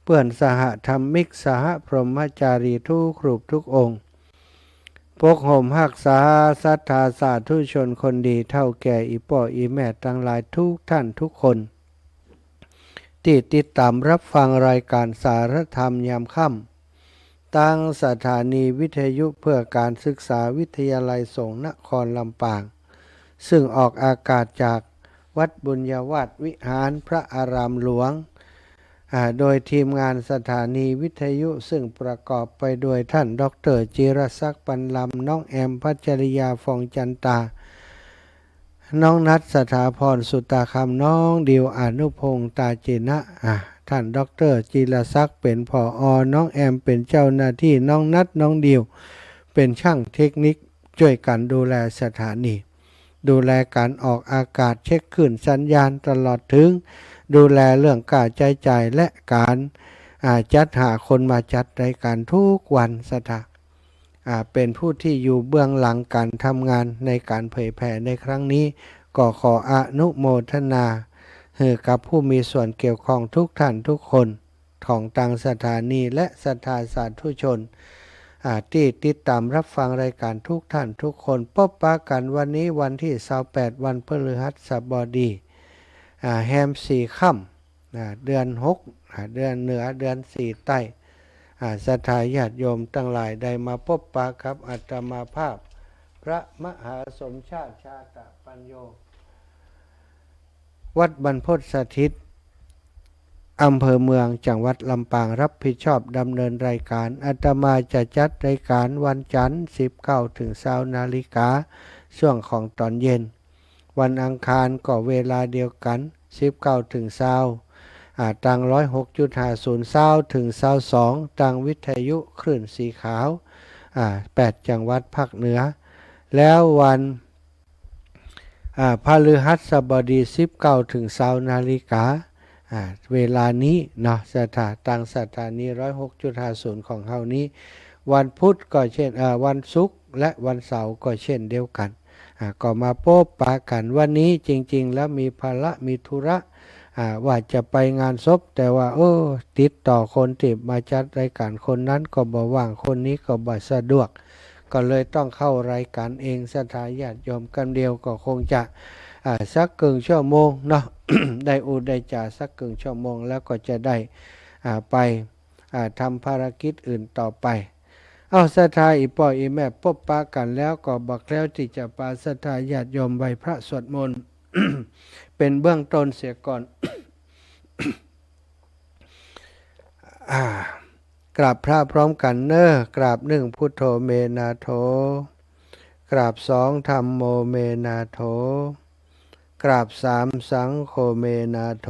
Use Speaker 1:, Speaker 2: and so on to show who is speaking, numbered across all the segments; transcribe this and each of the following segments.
Speaker 1: เพื่อนสหธรรมิกสหพรหมจารีทุกรูปทุกองค์ปกห่มหักษาศรัทธาสาธุชนคนดีเท่าแก่อีป่ออีแม่ทั้งหลายทุกท่านทุกคนที่ติดตามรับฟังรายการสารธรรมยามค่ำตั้งสถานีวิทยุเพื่อการศึกษาวิทยาลัยสงฆ์นครลำปางซึ่งออกอากาศจากวัดบุญญาวาสวิหารพระอารามหลวงโดยทีมงานสถานีวิทยุซึ่งประกอบไปด้วยท่านดร.จิรศักดิ์ปันลำน้องแอมพัชริยาฟองจันตาน้องนัทสถาพรสุตาคำน้องดิวอนุพงษ์ตาจินะท่านดร.จิรศักดิ์เป็นผอ.น้องแอมเป็นเจ้าหน้าที่น้องนัทน้องดิวเป็นช่างเทคนิคช่วยกันดูแลสถานีดูแลการออกอากาศเช็คคลื่นสัญญาณตลอดถึงดูแลเรื่องการใช้จ่ายและการจัดหาคนมาจัดรายการทุกวันเป็นผู้ที่อยู่เบื้องหลังการทำงานในการเผยแผ่ในครั้งนี้ก็ขออนุโมทนากับผู้มีส่วนเกี่ยวข้องทุกท่านทุกคนของทางสถานีและศรัทธาสาธุชนที่ติดตามรับฟังรายการทุกท่านทุกคนพบปะกันวันนี้วันที่28วันพฤหัสบดีแฮม4ค่ำเดือน6เดือนเหนือเดือน4ใต้ศรัทธาญาติโยมทั้งหลายได้มาพบปะครับอาตมาภาพพระมหาสมชาติชาตปัญโยวัดบรรพตสถิตอำเภอเมืองจังหวัดลำปางรับผิดชอบดำเนินรายการอาตมาจะจัดรายการวันจันทร์19 ถึง 20 นาฬิกาช่วงของตอนเย็นวันอังคารก็เวลาเดียวกัน19 ถึง 20ตัง106.50 ถึง 22ตังวิทยุคลื่นสีขาว8จังหวัดภาคเหนือแล้ววันพฤหัสบดี19 ถึง 20 นาฬิกาเวลานี้เนาะสถานี 106.50 ของเฮานี้วันพุธก็เช่นวันศุกร์และวันเสาร์ก็เช่นเดียวกันก็มาพบปะกันวันนี้จริงๆแล้วมีภาระมีธุระว่าจะไปงานศพแต่ว่าติดต่อคนที่มาจัดรายการคนนั้นก็บ่ว่างคนนี้ก็บ่สะดวกก็เลยต้องเข้ารายการเองศรัทธาญาติโยมกันเดียวก็คงจะสักครึ่งชั่วโมงเนาะ ได้ได้จ่าสักครึ่งชั่วโมงแล้วก็จะได้ไปทำภารกิจอื่นต่อไปศรัทธาอีป่ออีแม่พบปะกันแล้วก็บอกแล้วที่จะปาศรัทธาญาติโยมไหว้พระสวดมนต์ เป็นเบื้องต้นเสียก่อน กราบพระพร้อมกันเนอะกราบ1พุทโธเมนาโถกราบ2ธัมโมเมนาโถกราบ3สังโฆเมนาโถ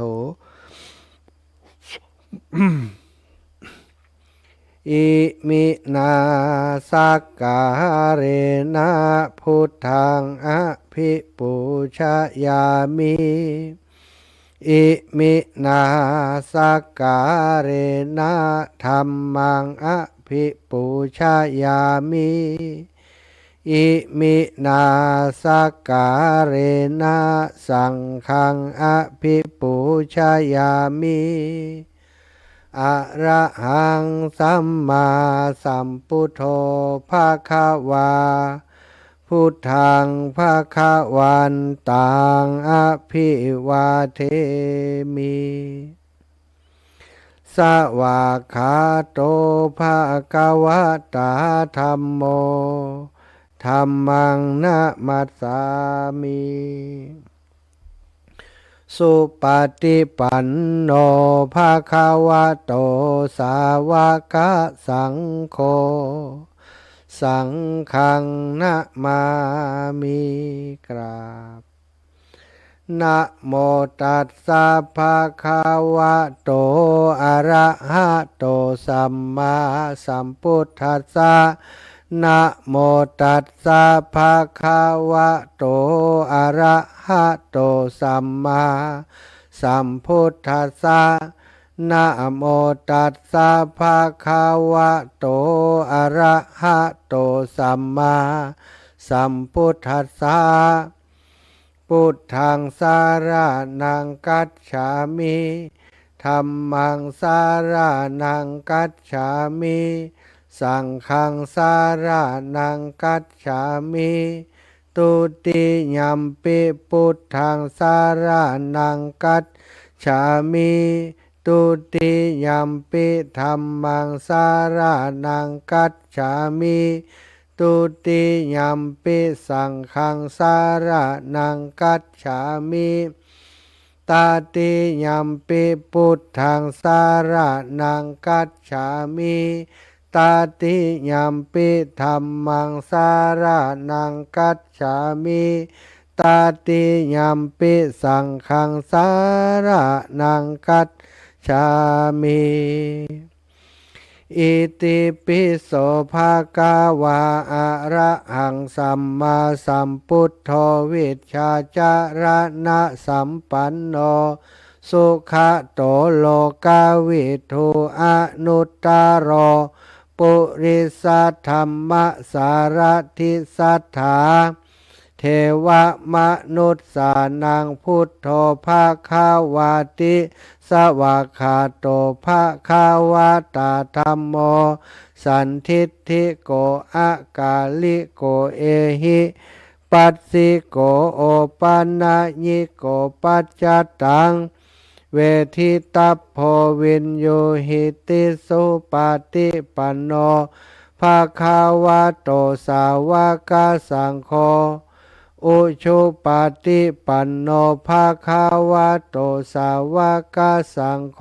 Speaker 1: อิมินาสักการณะพุทธังอภิปูชยามิอิมินาสักการณะธัมมังอภิปูชยามิอิมินาสักการณะสังฆังอภิปูชยามิอะระหังสัมมาสัมพุทโธภะคะวาพุทธังภะคะวันตังอภิวาเทมิสวากขาโตภะคะวะตาธัมโมธัมมังนะมัสสามิสุปฏิปันโนภะคะวะโตสาวกสังโฆสังฆังนะมามิกราบนะโมตัสสะภะคะวะโตอะระหะโตสัมมาสัมพุทธัสสะนะโมตัสสะภะคะวะโตอะระหะโตสัมมาสัมพุทธัสสะนะโมตัสสะภะคะวะโตอะระหะโตสัมมาสัมพุทธัสสะพุทธังสารนังกัจฉามิ ธัมมังสารานังกัจฉามิสังฆังสารานังกัจฉามิตุติยัมปิพุทธังสารานังกัจฉามิตุติยัมปิธัมมังสารานังกัจฉามิตุติยัมปิสังฆังสารานังกัจฉามิตาติยัมปิพุทธังสารานังกัจฉามิตาติยัมปิธัมมังสารานังกัจฉามิตาติยัมปิสังฆังสารานังกัจฉามิอิติปิโสภะคะวะอะระหังสัมมาสัมพุทโธวิชชาจารณะสัมปันโนสุขโตโลกาวิทูอนุตตโรปุริสธรรมสารทิสัทธาเทวมนุษย์สานังพุทโธภาคาวาติสวากขาโตภาคาวาตาธัมโมสันทิฏฐิโกอากาลิโกเอหิปัสสิโกโอปันนาญิโกปัจจตังเวทิตัพโพวินโยหิติสุปฏิปันโนภาคาวาโตสาวกสังโฆอุชุปฏิปันโนภาคาวาโตสาวกสังโฆ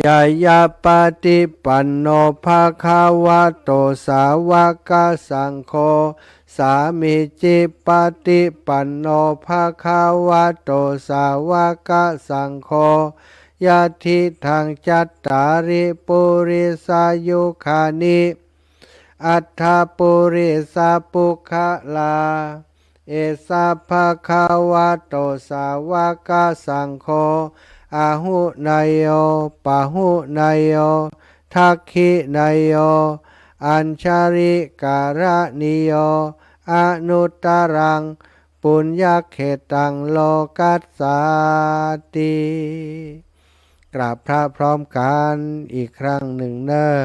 Speaker 1: ยายาปฏิปันโนภาคาวาโตสาวกสังโฆสามิจิปฏิปันโนภาคาวาโตสาวกสังโฆยะทิทังจัตตาริปุริสายุคานิอัฏฐปุริสาปุคลาเอสาภะคะวะโตสาวกสังโฆอาหุนายโยปะหุนายโยทักขินายโยอัญชาริการนิโยอนุตตรังปุญญเขตังโลกัสสาติกราบพระพร้อมกันอีกครั้งหนึ่งเนอ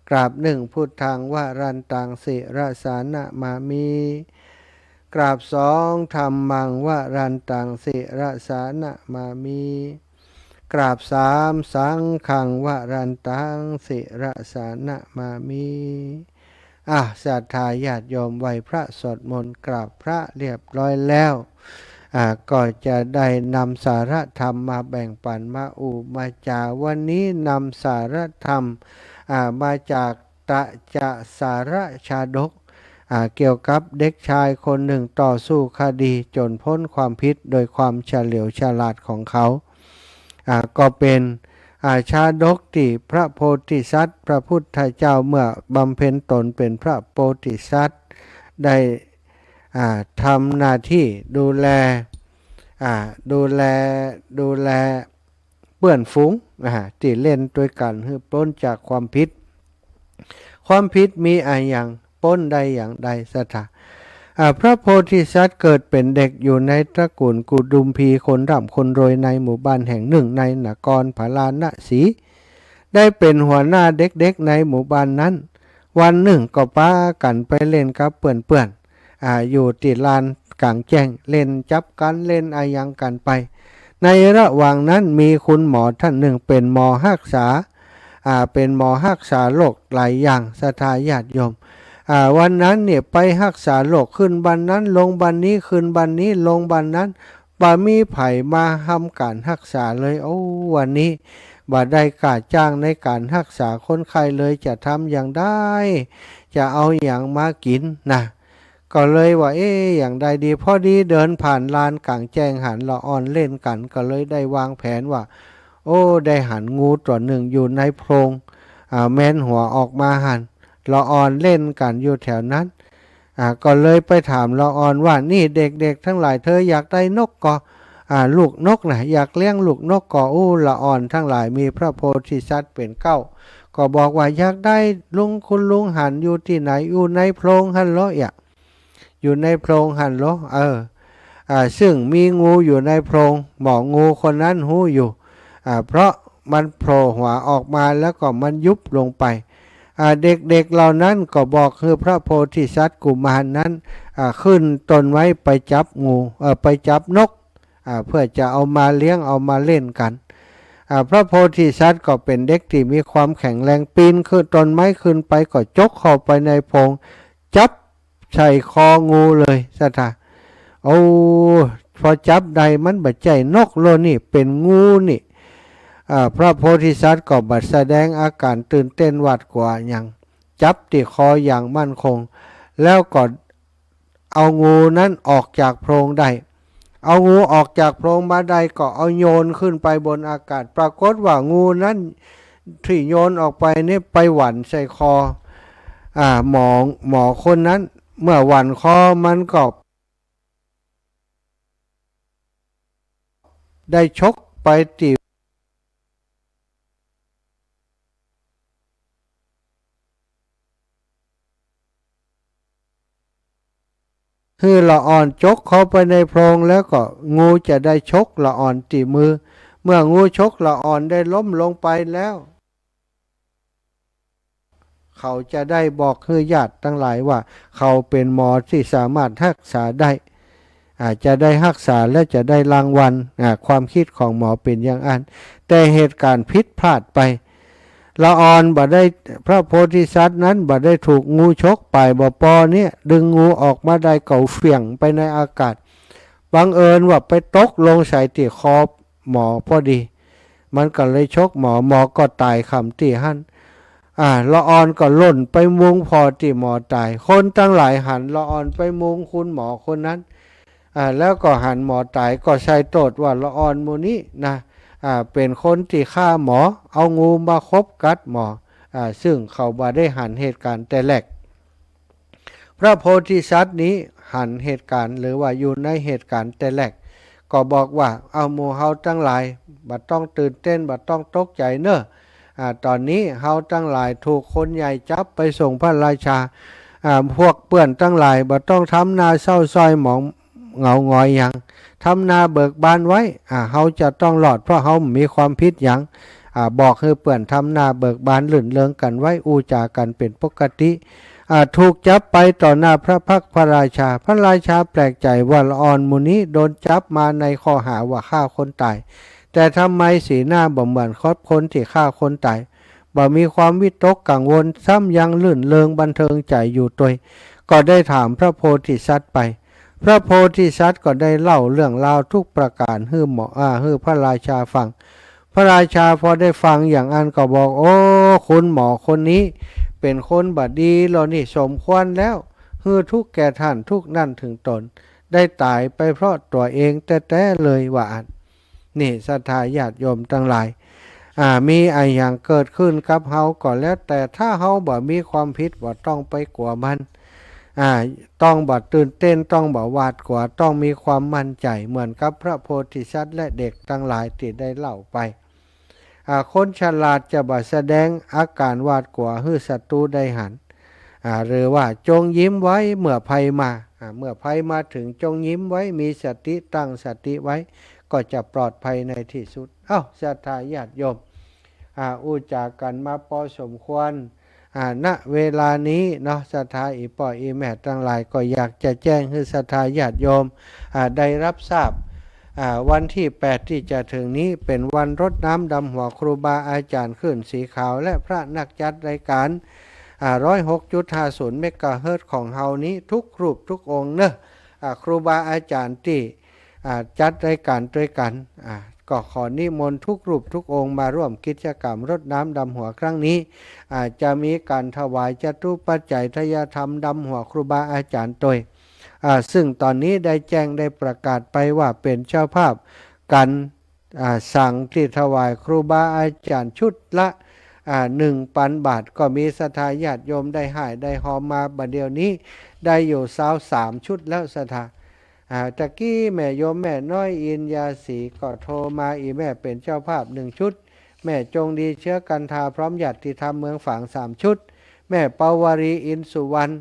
Speaker 1: กราบหนึ่งพุทธังวรันตังสิรสานะมามิกราบสองธรรมังวรันตังสิรสานะมามิกราบสามสังฆังวรันตังสิรสานะมามิศรัทธาญาติโยมไหว้พระสวดมนต์กราบพระเรียบร้อยแล้วก็จะได้นำสาระธรรมมาแบ่งปันมามาจาวันนี้นำสาระธรรมมาจากตะจะสาระชาดกเกี่ยวกับเด็กชายคนหนึ่งต่อสู้คดีจนพ้นความผิดโดยความเฉลียวฉลาดของเขาก็เป็นชาดกที่พระโพธิสัตว์พระพุทธเจ้าเมื่อบำเพ็ญตนเป็นพระโพธิสัตว์ได้ทำหน้าที่ดูแลเพื่อนฝูงที่เล่นด้วยกันให้พ้นจากความผิดมีอย่างพ้นใดอย่างใดสัทธาพระโพธิสัตว์เกิดเป็นเด็กอยู่ในตระกูลกุดุมพีคนร่ำคนรวยในหมู่บ้านแห่งหนึ่งในนครพาราณสีได้เป็นหัวหน้าเด็กๆในหมู่บ้านนั้นวันหนึ่งก็พากันไปเล่นกับเพื่อนอยู่ที่ลานกลางแจ้งเล่นจับกันเล่นอย่างกันไปในระหว่างนั้นมีคุณหมอท่านหนึ่งเป็นหมอรักษาโรคหลายอย่างศรัทธาญาติโยมวันนั้นเนี่ยไปรักษาโรคขึ้นบันนั้นลงบันนี้ขึ้นบันนี้ลงบันนั้นบ่มีไผมาทำการรักษาเลยวันนี้บ่ได้ค่าจ้างในการรักษาคนไข้เลยจะทำอย่างได้จะเอาอย่างมากินนะก็เลยว่าอย่างใดดีพอดีเดินผ่านลานกลางแจ้งหันละอ่อนเล่นกันก็เลยได้วางแผนว่าได้หันงูตัวหนึ่งอยู่ในโพรงแม่นหัวออกมาหันละอ่อนเล่นกันอยู่แถวนั้นก็เลยไปถามละอ่อนว่านี่เด็กๆทั้งหลายเธออยากได้นกก็ลูกนกนะอยากเลี้ยงลูกนกก็ละอ่อนทั้งหลายมีพระโพธิสัตว์เป็นเก้าก็บอกว่าอยากได้คุณลุงหันอยู่ที่ไหนอยู่ในโพรงหันเหรออยู่ในโพรงหันเหรอ ซึ่งมีงูอยู่ในโพรงหมองูคนนั้นหู้อยู่เพราะมันโผล่หัวออกมาแล้วก็มันยุบลงไปเด็กๆเหล่านั้นก็บอกคือพระโพธิสัตว์กุมารนั้นขึ้นต้นไว้ไปจับงูไปจับนกเพื่อจะเอามาเลี้ยงเอามาเล่นกันพระโพธิสัตว์ก็เป็นเด็กที่มีความแข็งแรงปีนขึ้นต้นไม้ขึ้นไปก็จกเข้าไปในโพรงจับใส่คองูเลยสัทธาโอ้พอจับได้มันบัดใจนกโลนี่เป็นงูนี่พระโพธิสัตว์ก็บัดแสดงอาการตื่นเต้นหวาดกลัวอย่างจับที่คออย่างมั่นคงแล้วก็เอางูนั้นออกจากโพรงได้เอางูออกจากโพรงมาได้ก็เอาโยนขึ้นไปบนอากาศปรากฏว่างูนั้นที่โยนออกไปนี่ไปหวั่นใส่คอหมอคนนั้นเมื่อหวั่นคอมันก็ได้ชกไปตีคือละอ่อนจกเข้าไปในโพรงแล้วก็งูจะได้ชกละอ่อนตีมือเมื่องูชกละอ่อนได้ล้มลงไปแล้วเขาจะได้บอกคือญาติทั้งหลายว่าเขาเป็นหมอที่สามารถรักษาได้อาจจะได้รักษาและจะได้รางวัลความคิดของหมอเป็นอย่างนั้นแต่เหตุการณ์ผิดพลาดไปละอ่อนบ่ได้พระโพธิสัตว์นั้นบ่ได้ถูกงูชกไปบ่ปอเนี่ยดึงงูออกมาได้เก่าเฟี่ยงไปในอากาศบังเอิญว่าไปตกลงใส่ที่คอหมอพอดีมันก็เลยชกหมอก็ตายคำที่หั่นละอ่อนก็ล่นไปมุงพอที่หมอตายคนตั้งหลายหันละอ่อนไปมุงคุณหมอคนนั้นแล้วก็หันหมอตายก็ใช้โทษว่าละอ่อนมูนี้นะเป็นคนที่ฆ่าหมอเอางูมาคบกัดหมอซึ่งเขาบ่ได้หันเหตุการณ์แต่แรกพระโพธิสัตว์นี้หันเหตุการณ์หรือว่าอยู่ในเหตุการณ์แต่แรกก็บอกว่าเอาหมู่เฮาทั้งหลายบัดต้องตื่นเต้นบัดต้องตกใจเนอะตอนนี้เฮาทั้งหลายถูกคนใหญ่จับไปส่งพระราชาพวกเปื่อนทั้งหลายบัดต้องทำนาเศร้าซอยหมองเหงาหงอยอย่างทำนาเบิกบานไว้เฮาจะต้องหลอดเพราะเฮามีความผิดอย่างบอกให้เปื่อนทำนาเบิกบานลื่นเลิงกันไว้อูจากันเป็นปกติถูกจับไปต่อหน้าพระพักพระราชาพระราชาแปลกใจว่าละอ่อนมูนี้โดนจับมาในข้อหาว่าฆ่าคนตายแต่ทำไมสีหน้าบ่เหมือนคนที่ฆ่าคนตายบ่มีความวิตกกังวลซ้ำยังลื่นเลิงบันเทิงใจอยู่ตัวก็ได้ถามพระโพธิสัตว์ไปพระโพธิสัตว์ก็ได้เล่าเรื่องราวทุกประการให้พระราชาฟังพระราชาพอได้ฟังอย่างนั้นก็บอกโอ้คุณหมอคนนี้เป็นคนบดีแล้วนี่สมควรแล้วฮือทุกแก่ท่านทุกนั่นถึงตนได้ตายไปเพราะตัวเองแต่เลยว่านี่ศรัทธาญาติโยมทั้งหลายมีอย่างเกิดขึ้นกับเฮาก่อนแล้วแต่ถ้าเฮาบ่มีความผิดบ่ต้องไปกลัวมันต้องบ่ตื่นเต้นต้องบ่หวาดกลัวต้องมีความมั่นใจเหมือนกับพระโพธิสัตว์และเด็กทั้งหลายที่ได้เล่าไปคนฉลาดจะบ่แสดงอาการหวาดกลัวให้ศัตรูได้หันหรือว่าจงยิ้มไว้เมื่อภัยมาเมื่อภัยมาถึงจงยิ้มไว้มีสติตั้งสติไว้ก็จะปลอดภัยในที่สุดศรัทธาญาติโยมอู้จากันมาพอสมควรณเวลานี้เนาะศรัทธาอีป่ออีแม่ทั้งหลายก็อยากจะแจ้งให้ศรัทธาญาติโยมได้รับทราบวันที่8ที่จะถึงนี้เป็นวันรดน้ำดำหัวครูบาอาจารย์ขึ้นสีขาวและพระนักจัดรายการ106.50 เมกะเฮิรตซ์ของเฮานี้ทุกรูปทุกองค์เนอะครูบาอาจารย์ที่จัดรายการด้วยกันก็ขอนิมนต์ทุกรูปทุกองค์มาร่วมกิจกรรมรดน้ำดำหัวครั้งนี้จะมีการถวายจตุปัจจัยทายธรรมดำหัวครูบาอาจารย์โดยซึ่งตอนนี้ได้แจ้งได้ประกาศไปว่าเป็นเจ้าภาพกันสั่งที่ถวายครูบาอาจารย์ชุดละ1,000 บาทก็มีศรัทธาญาติโยมได้หายได้หอมมาบัดเดียวนี้ได้อยู่23 ชุดแล้วศรัทธาตะกี้แม่โยมแม่น้อยอินยาศรีก็โทรมาอีแม่เป็นเจ้าภาพ1 ชุดแม่จงดีเชื้อกันทาพร้อมญาติธรรมเมืองฝาง3 ชุดแม่ปาวารีอินสุวรรณ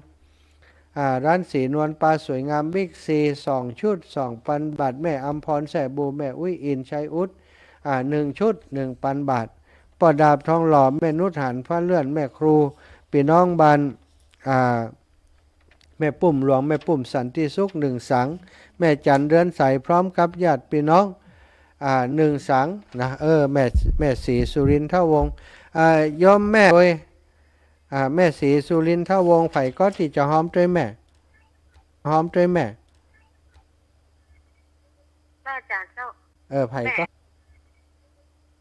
Speaker 1: ร้านสีนวลปลาสวยงามบิ๊กซี2 ชุด 2,000 บาทแม่อัมพรแสบูแม่อุ้ยอินชัยอุด1 ชุด 1,000 บาทปอดาบทองหล่อแม่นุชหันฟ้าเลื่อนแม่ครูพี่น้องบ้านแม่ปุ่มหลวงแม่ปุ่มสันติสุข1 สังแม่จันเรือนใสพร้อมกับญาติพี่น้อง1 สังนะแม่ศรีสุรินทวงศ์ยอมแม่โดยแม่ศรีสุรินทวงศ์ไผ่ก็ที่จะหอมด้วยแม่
Speaker 2: ป้าจานเจ้า
Speaker 1: ไผ่ก็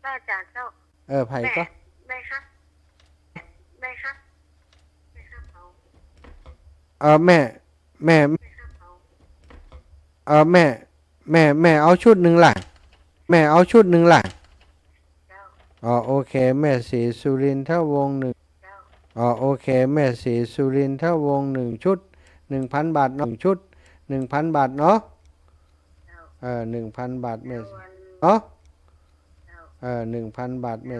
Speaker 2: ป้าจานเจ้า
Speaker 1: ไผ่ก็
Speaker 2: แม่ครับแม่ครับ
Speaker 1: แม่แม่เอาชุดหนึ่งหล่ะแม่เอาชุดหนึ่งหล่ะโอเคแม่ศรีสุรินทวงศ์โอเคแม่ศรีสุรินทวงศ์1 ชุด 1,000 บาท1 ชุด 1,000 บาทเนาะ1,000 บาทแม่เนาะ1,000 บาทแม่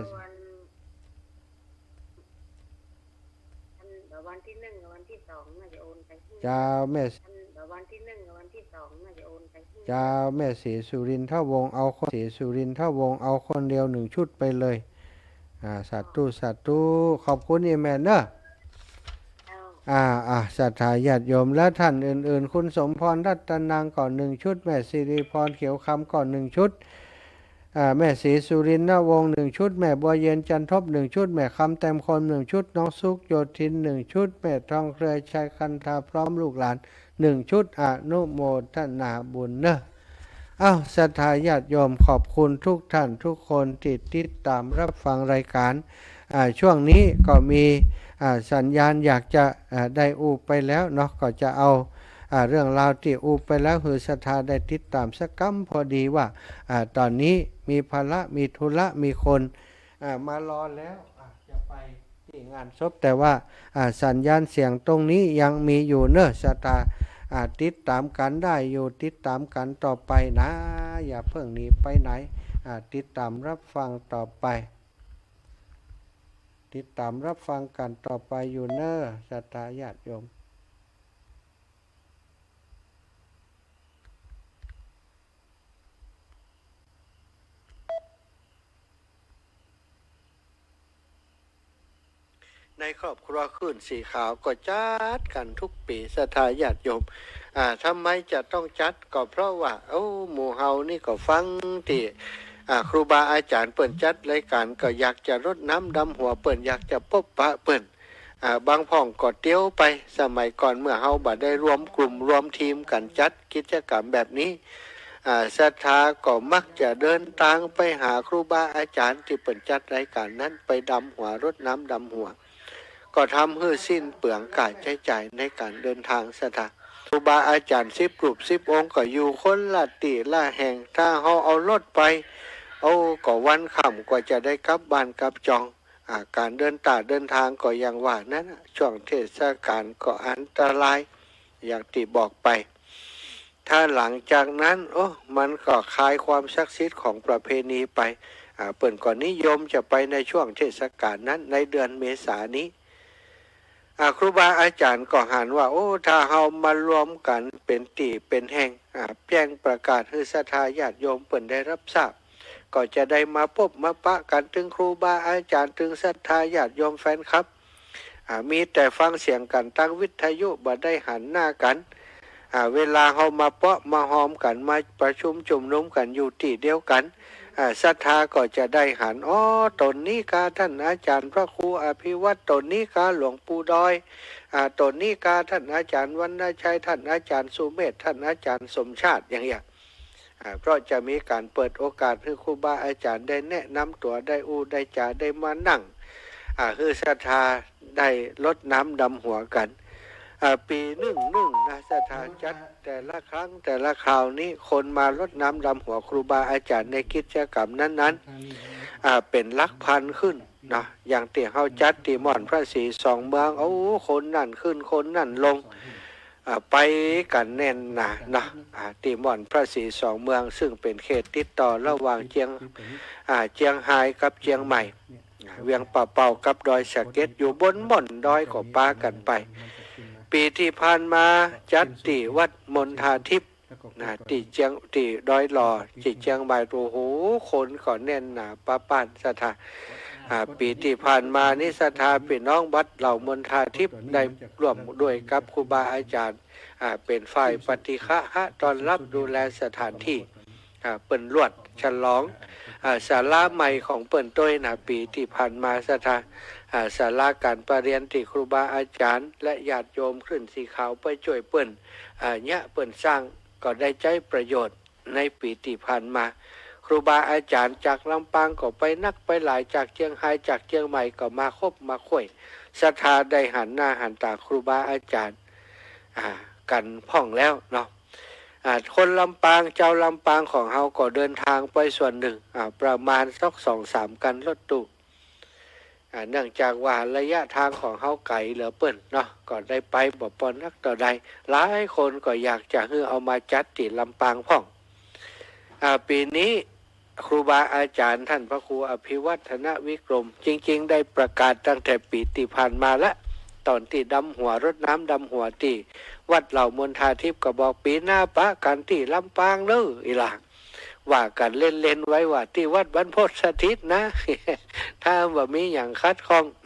Speaker 2: วันที่1กับวันที่2น่าจะโอนไป
Speaker 1: เจ้าแม่
Speaker 2: วันที่1กับวันที่2น่าจะโอนไป
Speaker 1: เจ้าแม่ศรีสุรินทวงศ์เอาคนศรีสุรินทวงศ์เอาคนเดียว1 ชุดไปเลยสาธุขอบคุณอีแม่เนอะศรัทธาญาติโยมและท่านอื่นๆคุณสมพรรัตนางก่อน1 ชุดแม่สิริพรเขียวคำก่อน1 ชุดแม่ศรีสุรินทวงศ์1 ชุดแม่บัวเย็นจันทบ1 ชุดแม่คำแต้มคม1 ชุดน้องสุกโยธิน1 ชุดแม่ทองเครือชัยคันธาพร้อมลูกหลาน1 ชุดอนุโมทนาบุญเนอะศรัทธาญาติโยมขอบคุณทุกท่านทุกคนที่ติดตามรับฟังรายการช่วงนี้ก็มีสัญญาณอยากจะได้ไปแล้วเนาะก็จะเอาเรื่องราวที่ไปแล้วคือศรัทธาได้ติดตามสักกัมพอดีว่าตอนนี้มีภาระมีธุระมีคนมารอแล้วจะไปที่งานศพแต่ว่าสัญญาณเสียงตรงนี้ยังมีอยู่เนอะศรัทธาติดตามกันได้อยู่ติดตามกันต่อไปนะอย่าเพิ่งหนีไปไหนติดตามรับฟังต่อไปติดตามรับฟังกันต่อไปอยู่เนอะศรัทธาญาติโยมในครอบครัวขึ้นสีขาวก็จัดกันทุกปีศรัทธาญาติโยมทำไมจะต้องจัดก็เพราะว่าหมู่เฮานี่ก็ฟังที่ครูบาอาจารย์เปิ่นจัดรายการก็อยากจะรดน้ำดำหัวเปิ่นอยากจะพบปะเปิ่นบางพ่องก็เตี้ยวไปสมัยก่อนเมื่อเฮาบ่ได้รวมกลุ่มรวมทีมกันจัดกิจกรรมแบบนี้ศรัทธาก็มักจะเดินทางไปหาครูบาอาจารย์ที่เปิ่นจัดรายการนั้นไปดำหัวรดน้ำดำหัวก็ทำให้สิ้นเปลืองกายใช้จ่ายในการเดินทางศรัทธาครูบาอาจารย์10 รูป10 องค์ก็อยู่คนละที่ละแห่งถ้าเฮาเอารถไปก็วันค่ำกว่าจะได้กลับบ้านกลับจองการเดินทางก็อย่างว่านั้นช่วงเทศกาลก็อันตรายอย่างที่บอกไปถ้าหลังจากนั้นมันก็คลายความศักดิ์สิทธิ์ของประเพณีไปเปิ่นก็นิยมจะไปในช่วงเทศกาลนั้นในเดือนเมษายนนี้ครูบาอาจารย์ก็หันว่าถ้าเฮามารวมกันเป็นตีเป็นแห่งแจ้งประกาศให้ศรัทธาญาติโยมเปิ่นได้รับทราบก็จะได้มาพบมาปะกันถึงครูบาอาจารย์ถึงศรัทธาญาติโยมแฟนครับมีแต่ฟังเสียงกันตั้งวิทยุบ่ได้หันหน้ากันเวลาเฮามาเปาะมาหอมกันมาประชุมจุมนุมกันอยู่ที่เดียวกันศรัทธาก็จะได้หันตนนี้กาท่านอาจารย์พระครูอภิวัตรตนนี้กาหลวงปู่ดอยตนนี้กาท่านอาจารย์วรรณชัยท่านอาจารย์สุเมธท่านอาจารย์สมชาติอย่างเงี้ยเพราะจะมีการเปิดโอกาสให้ครูบาอาจารย์ได้แนะนำตัวได้ได้จ่าได้มานั่งคือศรัทธาได้ลดน้ำดำหัวกันปีหนึ่งนะศรัทธาจัดแต่ละครั้งแต่ละคราวนี้คนมารดน้ำดำหัวครูบาอาจารย์ในกิจกรรมนั้นเป็นหลักพันขึ้นนะอย่างที่เฮาจัดที่ม่อนพระศรี2 เมืองคนนั่นขึ้นคนนั่นลงไปกันแน่นหนานะที่ม่อนพระศรี2 เมืองซึ่งเป็นเขตติดต่อระหว่างเจียงไฮ้กับเจียงใหม่เวียงป่าเป่ากับดอยสะเก็ดอยู่บนม่อนดอยก็ปากันไป ปีที่ผ่านมาจัดที่วัดมณฑาทิพย์ที่เจียงที่ดอยหล่อที่เชียงใหม่โอ้โหคนก่อนแน่นหนาป้าป้านศรัทธาปีที่ผ่านมานี่ศรัทธาพี่น้องวัดเหล่ามณฑาทิพย์ได้ร่วมด้วยกับครูบาอาจารย์เป็นฝ่ายปฏิฆะตอนรับดูแลสถานที่เปิ่นลวดฉลองศาลาใหม่ของเปิ่นต้วยปีที่ผ่านมาศรัทธาศาลาการประเรียนที่ครูบาอาจารย์และญาติโยมขึ้นสีขาวไปช่วยเปิ่นเนี่ยเปิ่นสร้างก็ได้ใช้ประโยชน์ในปีที่ผ่านมาครูบาอาจารย์จากลำปางก็ไปนักไปหลายจากเชียงรายจากเชียงใหม่ก็มาคบมาคุยศรัทธาได้หันหน้าหันตาครูบาอาจารย์กันพ่องแล้วเนาะคนลำปางเจ้าลำปางของเฮาก็เดินทางไปส่วนหนึ่งประมาณสัก2-3 กันรถตู้เนื่องจากว่าระยะทางของเฮาไกลเหลือเปิ้นเนาะก่อนได้ไปบ่ปอนนักต่อใดหลายคนก็อยากจะให้เอามาจัดที่ลำปางพ่องปีนี้ครูบาอาจารย์ท่านพระครูอภิวัฒนวิกรมจริงๆได้ประกาศตั้งแต่ปีที่ผ่านมาแล้วตอนที่ดำหัวรถน้ำดำหัวที่วัดเหล่ามณฑาทิพย์ก็บอกปีหน้าปะกันที่ลำปางเลยอีหล่ะว่ากันเล่นๆไว้ว่าที่วัดบรรพตสถิตนะ ถ้าว่ามีอย่างคัดข้อง